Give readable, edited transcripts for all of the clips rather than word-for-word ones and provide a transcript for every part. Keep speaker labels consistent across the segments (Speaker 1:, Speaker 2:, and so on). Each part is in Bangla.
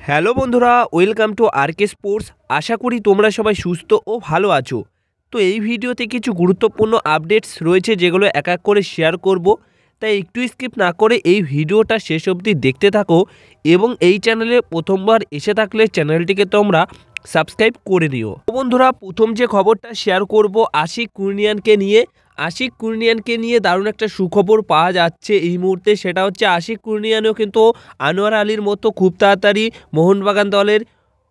Speaker 1: হ্যালো বন্ধুরা, ওয়েলকাম টু আরকে স্পোর্টস। আশা করি তোমরা সবাই সুস্থ ও ভালো আছো। তো এই ভিডিওতে কিছু গুরুত্বপূর্ণ আপডেটস রয়েছে যেগুলো এক এক করে শেয়ার করব, তাই একটু স্কিপ না করে এই ভিডিওটা শেষ অবধি দেখতে থাকো এবং এই চ্যানেলে প্রথমবার এসে থাকলে চ্যানেলটিকে তোমরা সাবস্ক্রাইব করে নিও। তো বন্ধুরা, প্রথম যে খবরটা শেয়ার করব আশিক কুরনিয়ানকে নিয়ে দারুণ একটা সুখবর পাওয়া যাচ্ছে এই মুহূর্তে। সেটা হচ্ছে আশিক কুরনিয়ানও কিন্তু আনোয়ার আলীর মতো খুব তাড়াতাড়ি মোহনবাগান দলের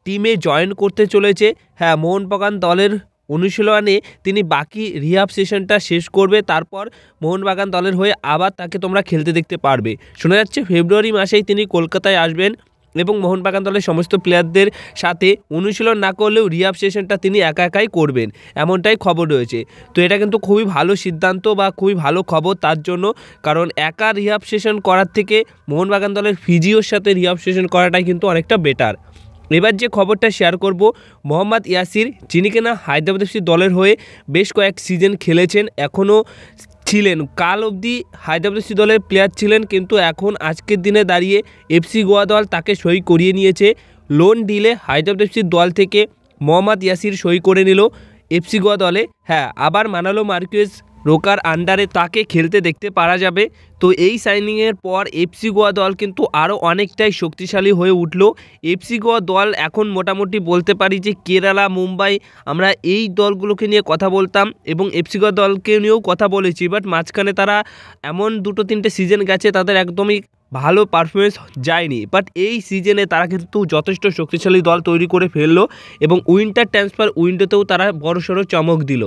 Speaker 1: টিমে জয়েন করতে চলেছে। হ্যাঁ, মোহনবাগান দলের অনুশীলনে তিনি বাকি রিহাব সেশনটা শেষ করবে, তারপর মোহনবাগান দলের হয়ে আবার তাকে তোমরা খেলতে দেখতে পারবে। শোনা যাচ্ছে ফেব্রুয়ারি মাসেই তিনি কলকাতায় আসবেন এবং মোহনবাগান দলের সমস্ত প্লেয়ারদের সাথে অনুশীলন না করলেও রিহাব সেশনটা তিনি একা একাই করবেন, এমনটাই খবর রয়েছে। তো এটা কিন্তু খুবই ভালো সিদ্ধান্ত বা খুবই ভালো খবর তার জন্য, কারণ একা রিহাব সেশন করার থেকে মোহনবাগান দলের ফিজিওর সাথে রিহাব সেশন করাটাই কিন্তু অনেকটা বেটার। এবার যে খবরটা শেয়ার করব, মোহাম্মদ ইয়াসির, যিনি কিনা হায়দ্রাবাদ এফসি দলের হয়ে বেশ কয়েক সিজন খেলেছেন, এখনও ছিলেন কাল অবধি হায়দ্রাবাদ এফসি দলের প্লেয়ার ছিলেন, কিন্তু এখন আজকের দিনে দাঁড়িয়ে এফসি গোয়া দল তাকে সই করিয়ে নিয়েছে। লোন ডিলে হায়দ্রাবাদ এফসির দল থেকে মোহাম্মদ ইয়াসির সই করে নিল এফসি গোয়া দলে। হ্যাঁ, আবার মানালো মার্কুয়েজ রোকার আন্ডারে তাকে খেলতে দেখতে পারা যাবে। তো এই সাইনিংয়ের পর এফসি গোয়া দল কিন্তু আরও অনেকটাই শক্তিশালী হয়ে উঠল। এফসি গোয়া দল এখন মোটামুটি বলতে পারি যে কেরালা, মুম্বাই, আমরা এই দলগুলোকে নিয়ে কথা বলতাম এবং এফসি গোয়া দলকে নিয়েও কথা বলেছি, বাট মাঝখানে তারা এমন দুটো তিনটে সিজন গেছে তাদের একদমই ভালো পারফরমেন্স যায়নি, বাট এই সিজনে তারা কিন্তু যথেষ্ট শক্তিশালী দল তৈরি করে ফেললো এবং উইন্টার ট্রান্সফার উইন্ডোতেও তারা বড়সড় চমক দিল।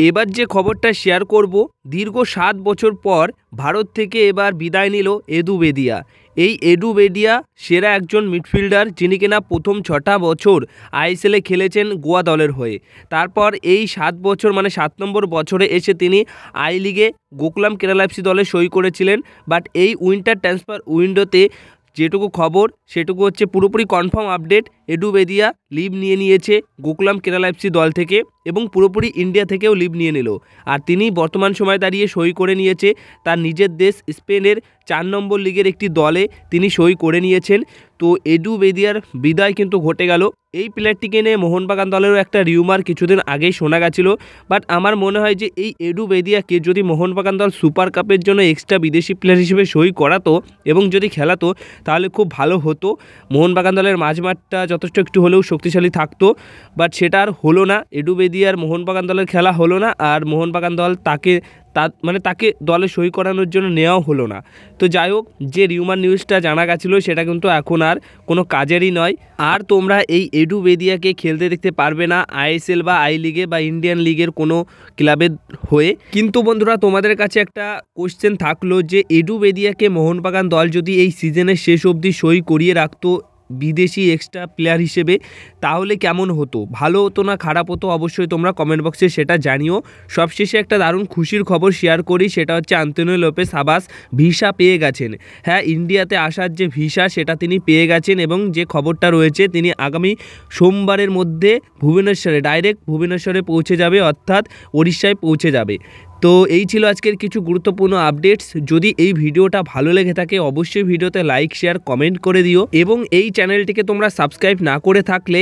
Speaker 1: এবার যে খবরটা শেয়ার করব, দীর্ঘ 7 বছর পর ভারত থেকে এবার বিদায় নিল এদু বেদিয়া। এই এদু বেদিয়া সেরা একজন মিডফিল্ডার, যিনি কিনা প্রথম 6টা বছর আইএসএলে খেলেছেন গোয়া দলের হয়ে। তারপর এই 7 বছর মানে 7 নম্বর বছরে এসে তিনি আই লিগে গোকুলাম কেরালা এফসি দলে সই করেছিলেন, বাট এই উইন্টার ট্রান্সফার উইন্ডোতে যেটুকু খবর সেটুকু হচ্ছে পুরোপুরি কনফার্ম আপডেট, এদু বেদিয়া লিভ নিয়ে নিয়েছে গোকুলাম কেরালা এফসি দল থেকে এবং পুরোপুরি ইন্ডিয়া থেকেও লিভ নিয়ে নিল। আর তিনি বর্তমান সময় দাঁড়িয়ে সই করে নিয়েছে তার নিজের দেশ স্পেনের 4 নম্বর লিগের একটি দলে তিনি সই করে নিয়েছেন। তো এদু বেদিয়ার বিদায় কিন্তু ঘটে গেল। এই প্লেয়ারটিকে নিয়ে মোহনবাগান দলেরও একটা রিউমার কিছুদিন আগেই শোনা গেছিলো, বাট আমার মনে হয় যে এই এদু বেদিয়াকে যদি মোহনবাগান দল সুপার কাপের জন্য এক্সট্রা বিদেশি প্লেয়ার হিসেবে সই করাতো এবং যদি খেলাতো তাহলে খুব ভালো হতো। মোহনবাগান দলের মাঝমাঠটা যথেষ্ট একটু হলেও শক্তিশালী থাকতো, বাট সেটা আর হলো না। এদু বেদিয়ার মোহনবাগান দলের খেলা হলো না, আর মোহনবাগান দল তাকে দলে সই করানোর জন্য নেওয়াও হলো না। তো যাই হোক, যে রিউমার নিউজটা জানা গেছিলো সেটা কিন্তু এখন আর কোনো কাজেরই নয়। আর তোমরা এই এদু বেদিয়াকে খেলতে দেখতে পারবে না আইএসএল বা আই লিগে বা ইন্ডিয়ান লিগের কোনো ক্লাবের হয়ে। কিন্তু বন্ধুরা, তোমাদের কাছে একটা কোশ্চেন থাকলো যে এদু বেদিয়াকে মোহনবাগান দল যদি এই সিজনের শেষ অবধি সই করিয়ে রাখতো বিদেশি এক্সট্রা প্লেয়ার হিসেবে, তাহলে কেমন হতো? ভালো হতো না খারাপ হতো? অবশ্যই তোমরা কমেন্ট বক্সে সেটা জানিও। সবশেষে একটা দারুণ খুশির খবর শেয়ার করি, সেটা হচ্ছে আন্তোনিও লোপেস আবাস ভিসা পেয়ে গেছেন। হ্যাঁ, ইন্ডিয়াতে আসার যে ভিসা সেটা তিনি পেয়ে গেছেন এবং যে খবরটা রয়েছে তিনি আগামী সোমবারের মধ্যে ডাইরেক্ট ভুবনেশ্বরে পৌঁছে যাবে, অর্থাৎ উড়িষ্যায় পৌঁছে যাবে। তো এই ছিল আজকের কিছু গুরুত্বপূর্ণ আপডেটস। যদি এই ভিডিওটা ভালো লেগে থাকে অবশ্যই ভিডিওতে লাইক, শেয়ার, কমেন্ট করে দিও এবং এই চ্যানেলটিকে তোমরা সাবস্ক্রাইব না করে থাকলে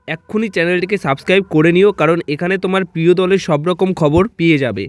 Speaker 1: এক্ষুনি চ্যানেলটিকে সাবস্ক্রাইব করে নিও, কারণ এখানে তোমার প্রিয় দলের সব রকম খবর পেয়ে যাবে।